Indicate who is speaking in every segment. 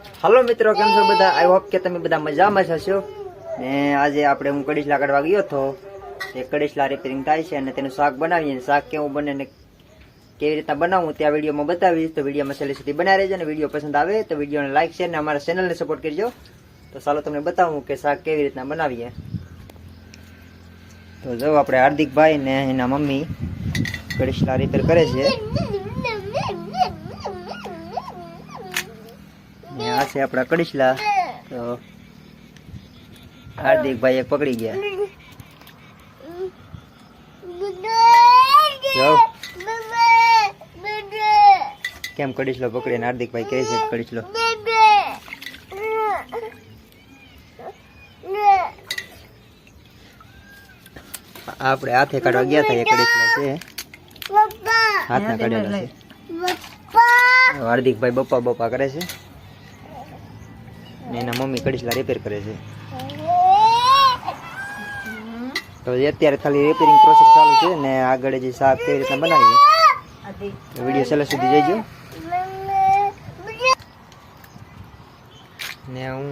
Speaker 1: Hello मित्रों, केम छो बधा? आई होप के तमे बधा मजामां छो ने आज આપણે હું કડીશલા કાઢવા ગયો તો એ કડીશલા રિપેરિંગ થાય છે અને તેનું શાક બનાવીએ. શાક કેવું બને ને કેવી રીતના બનાવું ત્યાં વિડીયોમાં બતાવીશ. તો વિડીયોમાં છેલ્લે સુધી બનાવી રહેજો અને વિડીયો પસંદ આવે તો વિડીયોને લાઈક શેર ને અમારા ચેનલને સપોર્ટ કરજો. તો ચાલો તમને બતાવું કે શાક કેવી રીતના બનાવીએ. તો જો આપણે હાર્દિકભાઈ ને એના મમ્મી કડીશલા રિપેર કરે છે. આ છે આપણા કડીશલા. તો हार्दिक भाई एक पकड़ी गया केम कड़ीसलो पकड़े ने हार्दिक भाई कैसे कड़ीसलो आपणे हाथे काढवा गया था ये कड़ीसलो छे हाथ ना काढेलो छे. हार्दिक भाई बप्पा बप्पा करे छे ने एना मम्मी कड़ीसला रिपेर करे छे. तो અત્યારે ખાલી રિપેરિંગ પ્રોસેસ ચાલુ છે ને આગળ જે શાક કેવી રીતના બનાવીએ વિડિયો છેલ્લે સુધી જોઈજો. ને હું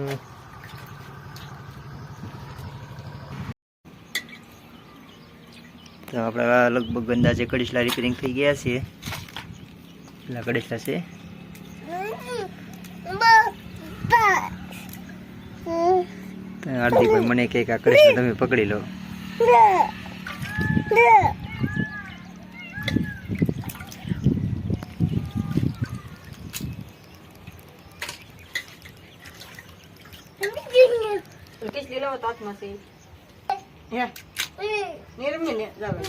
Speaker 1: તો આપણા લગભગ અંદાજે કડીશલા રિપેરિંગ થઈ ગયા છે. પેલા કડીશલા છે હાર્દિકભાઈ મને કે આ કડીશલા તમે પકડી લો.
Speaker 2: किस ले लो तात में से या नेर में ने जावे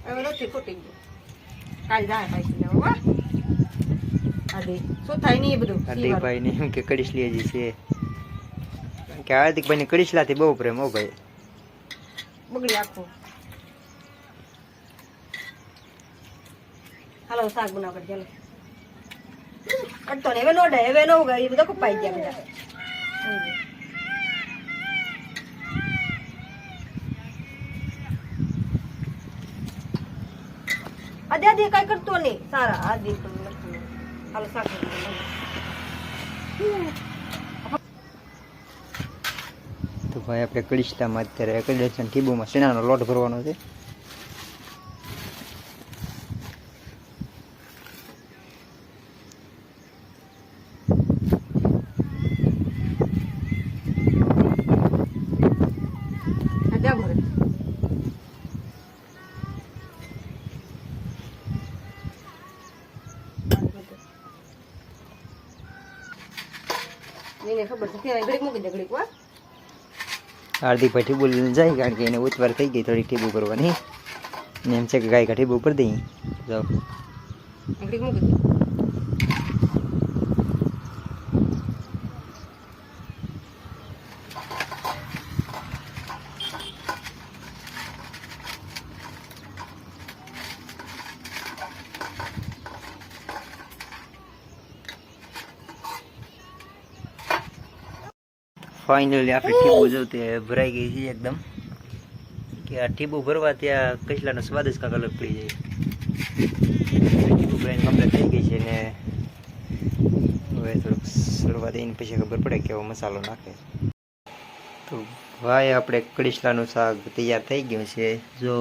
Speaker 2: હવે નથી ફૂટી ગયો કાલ જાય પાછી લેવા આદે શું થાય ની એ બધું
Speaker 1: હાર્દિકભાઈ ને એમ કે કડીશલી હજી છે કે હાર્દિકભાઈ ને કડીશલાથી બહુ પ્રેમ હો ભાઈ.
Speaker 2: બગડી આખો હાલો શાક બનાવ કર ચાલો કટતો ને હવે નો ગઈ બધો કપાઈ ગયા બધા. આદે આદે કઈ કરતો નહીં સારા આદે તો હાલો શાક
Speaker 1: તો ભાઈ આપણે કડીશલામાં અત્યારે કડીશલા ટીબુમાં શેણાનો લોટ ભરવાનો છે.
Speaker 2: ખબર છે ઘડીક મૂકી દે ઘડીક વા
Speaker 1: હાર્દિકભાઈ ટીબુ લઈને જાય કારણ કે એને ઉતવાર થઈ ગઈ થોડી ટીબુ કરવાની ને એમ છે કે ગાય ટીબુ પર દઈ જાઓ
Speaker 2: ઘડીક મૂકી દે.
Speaker 1: ફાઇનલી આપણે ટીબુ જો તે ભરાઈ ગઈ છે એકદમ કે આ ટીબુ ભરવા ત્યાં કડીશલાનો સ્વાદ જ કાંક અલગ પડી જાય. ટીબુ ભરાઈને કમ્પ્લીટ થઈ ગઈ છે ને હવે થોડુંક શરૂઆત એની પછી ખબર પડે કેવો મસાલો નાખે. તો ભાઈ આપણે કડીશલાનું શાક તૈયાર થઈ ગયું છે. જો